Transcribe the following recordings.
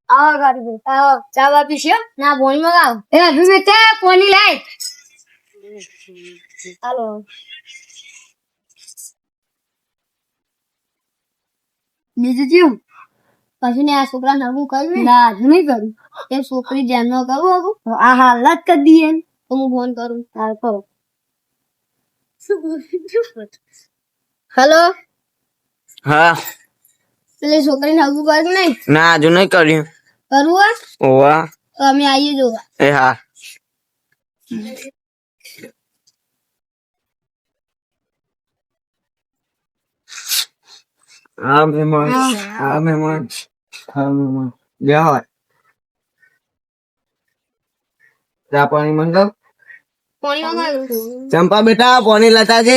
આવો ગાડી આવો ચા વાપી છે ના પોણી મગાવ એ અભી બેટા પોણી લાય હાલો બીજું જીવ કશું ને આ છોકરા નવું કર્યું ના નહીં કર્યું એ છોકરી જેમ ન કરવું હતું આ હાલત કરી દઈએ તો હું ફોન કરું હાલ કરો હેલો હા પેલી છોકરી નવું કર્યું નહીં ના હજુ નહીં કર્યું કરવું ઓવા તો અમે આવીએ જોવા એ હા હા મહેમાન હા મહેમાન હા મહેમાન બે હોય ચા પાણી મંગાવ પોણી મંગાવ્યું ચંપા બેટા પાણી લેતા છે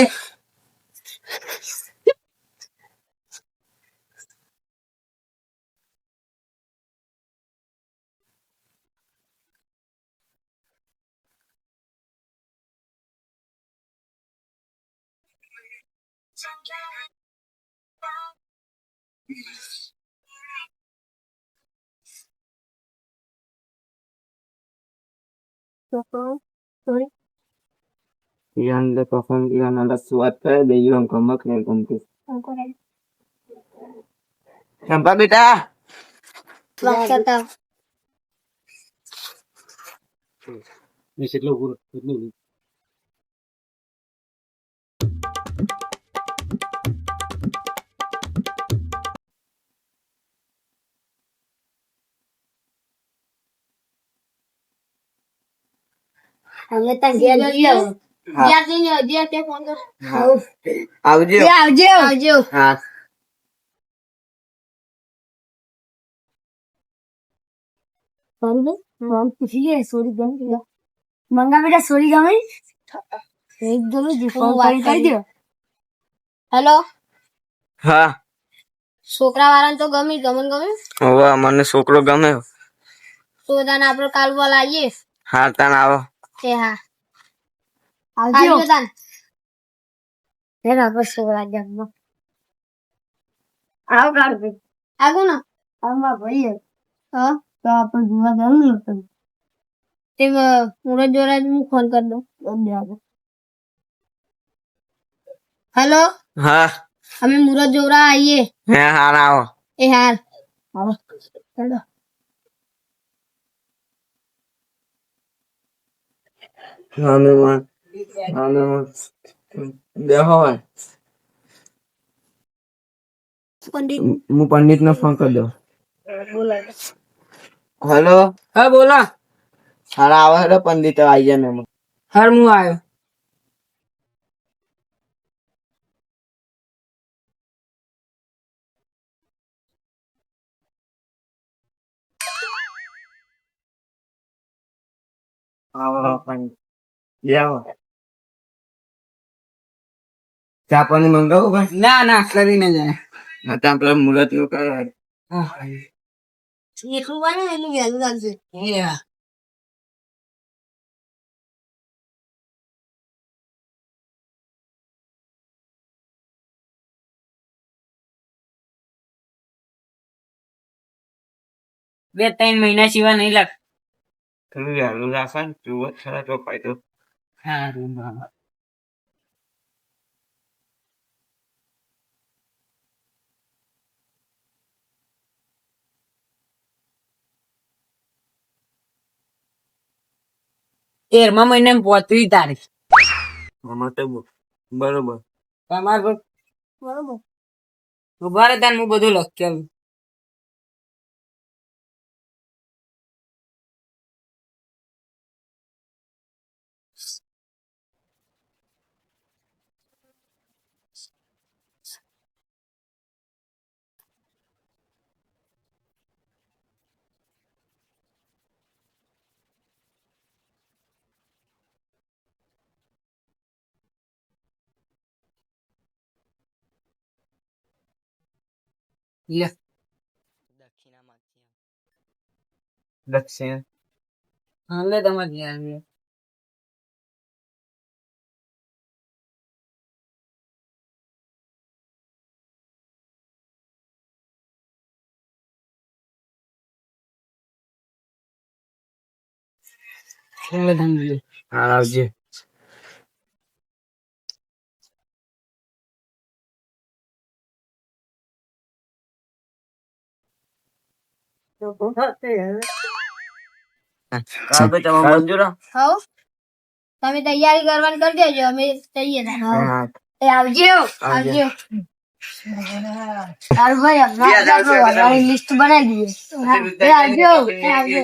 Yang de kofan yang ada suatu de yang komak yang kompis. Sampai beta. Misit lo guru. અમે ત્યાં ઘેર જઈએ ઘેર જઈને હજી તે ફોન કર આવજો આવજો આવજો હા સારું ફોન પૂછીએ સોરી ગમી મંગા બેટા સોરી ગમી એક જોડે જ ફોન કરી દો હેલો હા છોકરા વાળાને તો ગમી ગમે ઓવા મને છોકરો ગમે તો તાને આપણે કાલ બોલાવીએ હા તાન આવો એ હા આવજો તાન આપણે છોકરા જન્મ આવ કાઢ આગુ ના આમાં ભાઈ હા તો આપણે જોવા જવાનું હતું તે મુરત જોરા હું ફોન કરી દઉં હેલો હા અમે મુરત જોરા આવીએ હે હાર આવો એ હાર આવો ચાલો હા મહેમાન બે હોય પંડિત હું પંડિત ને ફોન કરી દઉં બોલાય હેલો હા બોલા સારા આવે હેડો પંડિત આવી જાય મહેમાન હાર હું આવ્યો આવો પંડિત બે આવો ચા પાણી મંગાવું ભાઈ ના ના કરીને જાય હા ત્યાં પેલા મુરત નું કરે એટલું બને એટલું વહેલું લાગશે બે ત્રણ મહિના સિવાય નહીં લાગ તમે વહેલું રાખો ને જુઓ ખરા તો ફાયદો સારું 13મા મહિનામાં 35 તારીખ આમાં તો બરોબર તમારે બરોબર ઉભા રહે તાન હું બધું લખી આવું લે દક્ષિણ હા લે તમારે જ્યાં હા આવજે. હવ તમે તૈયારી કરવાની કરી દેજો અમે તૈયાર એ આવજો આવજો સારું ભાઈ હમણાં લિસ્ટ બનાવી દઈએ આવજો આવજો